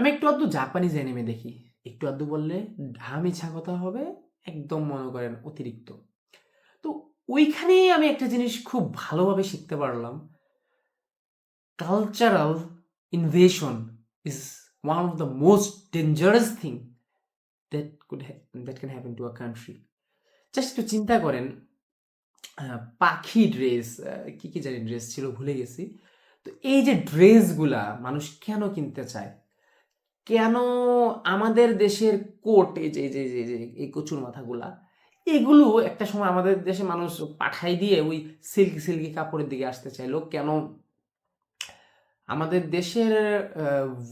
আমি একটু আধটু জাপানিজ অ্যানিমে দেখি। একটু আধটু বললে ঢামিছা কথা হবে, একদম মনে করেন অতিরিক্ত। তো ওইখানেই আমি একটা জিনিস খুব ভালোভাবে শিখতে পারলাম। Cultural invasion is one of the most dangerous thing that can happen to a country. Just একটু চিন্তা করেন, পাখি ড্রেস, কি কি জানি ড্রেস ছিল ভুলে গেছি। তো এই যে ড্রেসগুলা মানুষ কেন কিনতে চায়, কেন আমাদের দেশের কোট, এই যে এই যে এই যে এই কচুর মাথাগুলা, এগুলো একটা সময় আমাদের দেশে মানুষ পাঠাই দিয়ে ওই সিল্কি সিল্কি কাপড়ের দিকে আসতে চাইলো কেন? আমাদের দেশের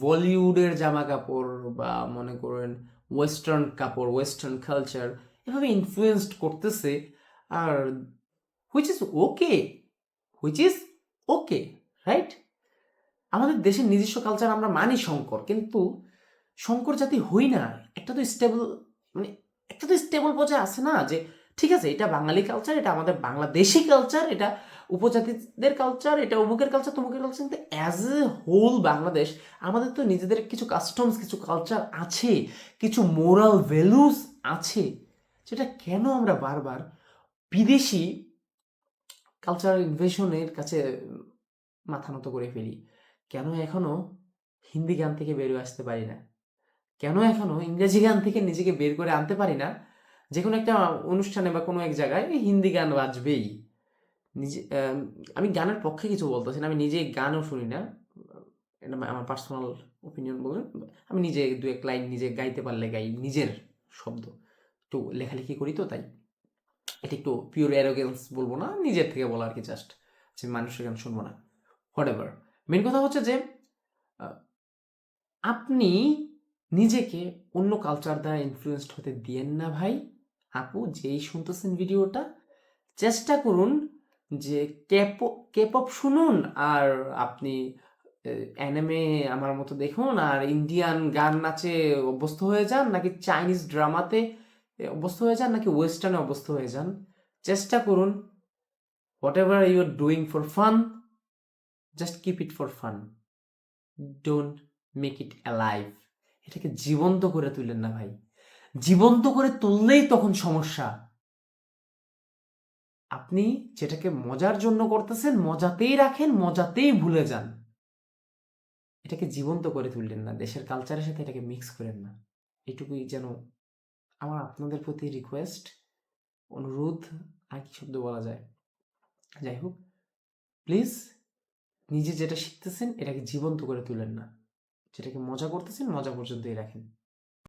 বলিউডের জামা কাপড় বা মনে করেন ওয়েস্টার্ন কাপড়, ওয়েস্টার্ন কালচার এভাবে ইনফ্লুয়েসড করতেছে। আর which is okay, which is okay, right? আমাদের দেশের নিজস্ব কালচার আমরা মানি শঙ্কর, কিন্তু শঙ্কর জাতি হই না। একটা তো স্টেবল, মানে একটা তো স্টেবল পর্যায়ে আছে না, যে ঠিক আছে এটা বাঙালি কালচার, এটা আমাদের বাংলাদেশি কালচার, এটা উপজাতিদের কালচার, এটা অমুকের কালচার তমুকের কালচার, কিন্তু অ্যাজ এ হোল বাংলাদেশ আমাদের তো নিজেদের কিছু কাস্টমস, কিছু কালচার আছে, কিছু মোরাল ভ্যালুস আছে, যেটা কেন আমরা বারবার বিদেশি কালচারাল ইনভেশনের কাছে মাথা নত করে ফেলি? কেন এখনো হিন্দি গান থেকে বেরিয়ে আসতে পারি না? কেন এখনো ইংরেজি গান থেকে নিজেকে বের করে আনতে পারি না? যে কোনো একটা অনুষ্ঠানে বা কোনো এক জায়গায় এই হিন্দি গান বাজবেই। নিজে আমি গানের পক্ষে কিছু বলতেছি না, আমি নিজে গানও শুনি না। এটা আমার পার্সোনাল ওপিনিয়ন বলবেন। আমি নিজে দু এক লাইন নিজে গাইতে পারলে গাই, নিজের শব্দ। একটু লেখালেখি করি তো তাই। এটা একটু পিওর অ্যারোগেন্স বলবো না, নিজের থেকে বলা আর কি, জাস্ট যে মানুষের গান শুনবো না, হোয়াট এভার। মেন কথা হচ্ছে যে আহ, আপনি নিজেকে অন্য কালচার দ্বারা ইনফ্লুয়েসড হতে দিয়েন না ভাই। আপু যেই শুনতেছেন ভিডিওটা, চেষ্টা করুন যে কেপপ শুনুন, আর আপনি অ্যানিমে আমার মতো দেখুন, আর ইন্ডিয়ান গান নাচে অভ্যস্ত হয়ে যান, নাকি চাইনিজ ড্রামাতে অভ্যস্ত হয়ে যান, নাকি ওয়েস্টার্নে অভ্যস্ত হয়ে যান। চেষ্টা করুন, whatever you are doing for fun, just keep it for fun, don't make it alive. এটাকে জীবন্ত করে তুলেন না ভাই। জীবন্ত করে তুললেই তখন সমস্যা। আপনি যেটাকে মজার জন্য করতেছেন মজাতেই রাখেন, মজাতেই ভুলে যান। এটাকে জীবন্ত করে তুললেন না, দেশের কালচারের সাথে এটাকে মিক্স করেন না। এটুকুই যেন আমার আপনাদের প্রতি রিকোয়েস্ট, অনুরোধ, আর কি শব্দ বলা যায়। যাই হোক, প্লিজ নিজে যেটা শিখতেছেন এটাকে জীবন্ত করে তুলেন না। যেটাকে মজা করতেছেন মজা পর্যন্তই রাখেন।